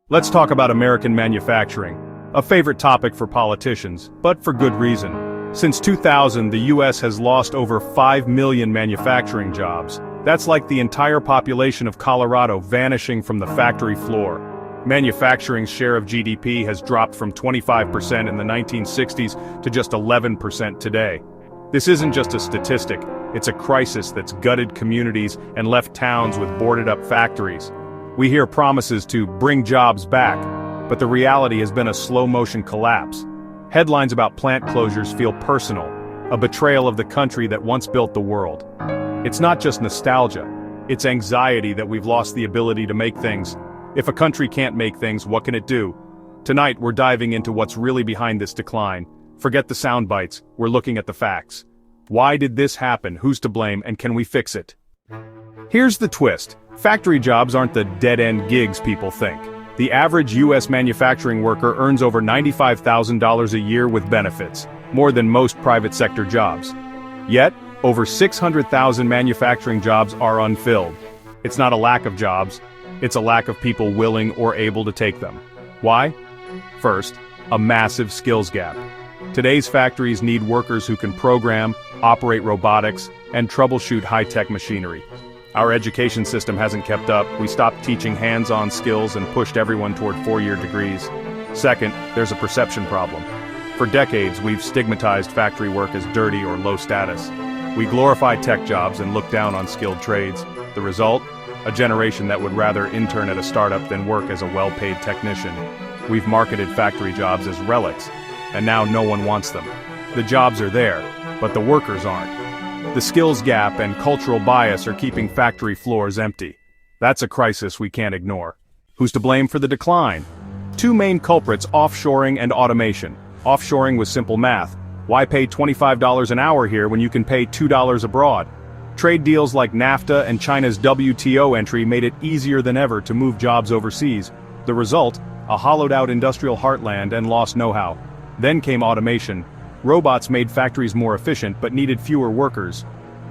Let's talk about American manufacturing, a favorite topic for politicians, but for good reason. Since 2000, the US has lost over 5 million manufacturing jobs. That's like the entire population of Colorado vanishing from the factory floor. Manufacturing's share of GDP has dropped from 25% in the 1960s to just 11% today. This isn't just a statistic, it's a crisis that's gutted communities and left towns with boarded-up factories. We hear promises to bring jobs back, but the reality has been a slow-motion collapse. Headlines about plant closures feel personal, a betrayal of the country that once built the world. It's not just nostalgia, it's anxiety that we've lost the ability to make things. If a country can't make things, what can it do? Tonight we're diving into what's really behind this decline. Forget the sound bites, we're looking at the facts. Why did this happen? Who's to blame? And can we fix it? Here's the twist. Factory jobs aren't the dead-end gigs people think. The average US manufacturing worker earns over $95,000 a year with benefits, more than most private sector jobs. Yet, over 600,000 manufacturing jobs are unfilled. It's not a lack of jobs, it's a lack of people willing or able to take them. Why? First, a massive skills gap. Today's factories need workers who can program, operate robotics, and troubleshoot high-tech machinery. Our education system hasn't kept up. We stopped teaching hands-on skills and pushed everyone toward four-year degrees. Second, there's a perception problem. For decades, we've stigmatized factory work as dirty or low status. We glorify tech jobs and look down on skilled trades. The result? A generation that would rather intern at a startup than work as a well-paid technician. We've marketed factory jobs as relics, and now no one wants them. The jobs are there, but the workers aren't. The skills gap and cultural bias are keeping factory floors empty. That's a crisis we can't ignore. Who's to blame for the decline? Two main culprits: offshoring and automation. Offshoring was simple math. Why pay $25 an hour here when you can pay $2 abroad? Trade deals like NAFTA and China's WTO entry made it easier than ever to move jobs overseas. The result? A hollowed-out industrial heartland and lost know-how. Then came automation. Robots made factories more efficient but needed fewer workers.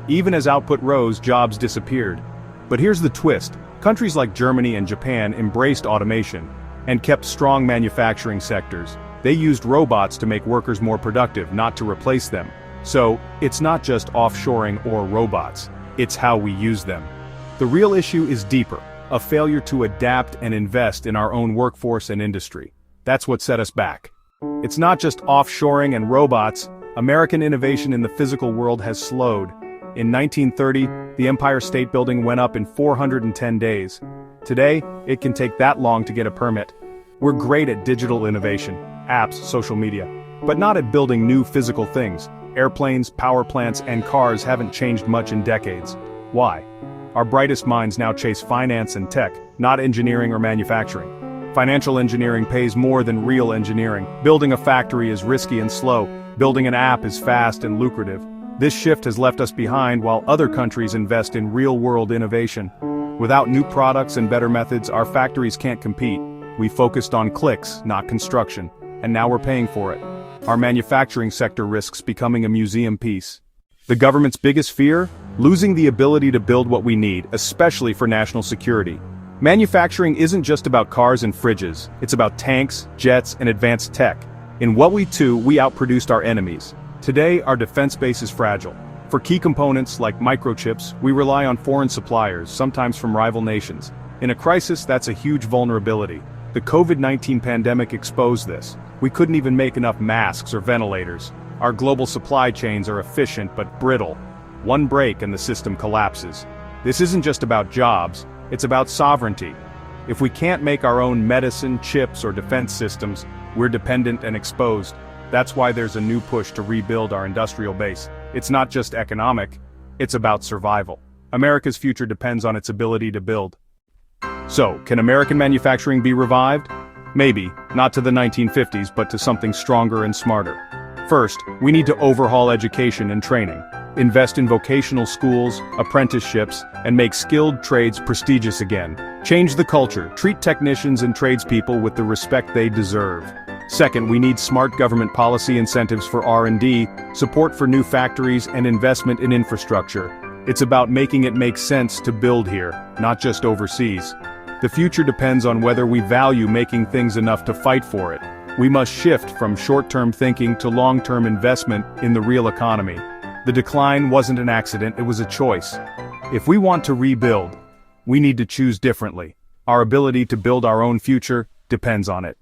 Even as output rose, jobs disappeared. But here's the twist. Countries like Germany and Japan embraced automation and kept strong manufacturing sectors. They used robots to make workers more productive, not to replace them. So, it's not just offshoring or robots, it's how we use them. The real issue is deeper, a failure to adapt and invest in our own workforce and industry. That's what set us back. It's not just offshoring and robots. American innovation in the physical world has slowed. In 1930, the Empire State Building went up in 410 days. Today, it can take that long to get a permit. We're great at digital innovation, apps, social media, but not at building new physical things. Airplanes, power plants, and cars haven't changed much in decades. Why? Our brightest minds now chase finance and tech, not engineering or manufacturing. Financial engineering pays more than real engineering. Building a factory is risky and slow. Building an app is fast and lucrative. This shift has left us behind while other countries invest in real-world innovation. Without new products and better methods, our factories can't compete. We focused on clicks, not construction, and now we're paying for it. Our manufacturing sector risks becoming a museum piece. The government's biggest fear? Losing the ability to build what we need, especially for national security. Manufacturing isn't just about cars and fridges, it's about tanks, jets, and advanced tech. In what we do, we outproduced our enemies. Today, our defense base is fragile. For key components like microchips, we rely on foreign suppliers, sometimes from rival nations. In a crisis, that's a huge vulnerability. The COVID-19 pandemic exposed this. We couldn't even make enough masks or ventilators. Our global supply chains are efficient but brittle. One break and the system collapses. This isn't just about jobs. It's about sovereignty. If we can't make our own medicine, chips, or defense systems, we're dependent and exposed. That's why there's a new push to rebuild our industrial base. It's not just economic, it's about survival. America's future depends on its ability to build. So, can American manufacturing be revived? Maybe, not to the 1950s, but to something stronger and smarter. First, we need to overhaul education and training. Invest in vocational schools, apprenticeships, and make skilled trades prestigious again. Change the culture, treat technicians and tradespeople with the respect they deserve. Second, we need smart government policy incentives for R&D, support for new factories, and investment in infrastructure. It's about making it make sense to build here, not just overseas. The future depends on whether we value making things enough to fight for it. We must shift from short-term thinking to long-term investment in the real economy. The decline wasn't an accident, it was a choice. If we want to rebuild, we need to choose differently. Our ability to build our own future depends on it.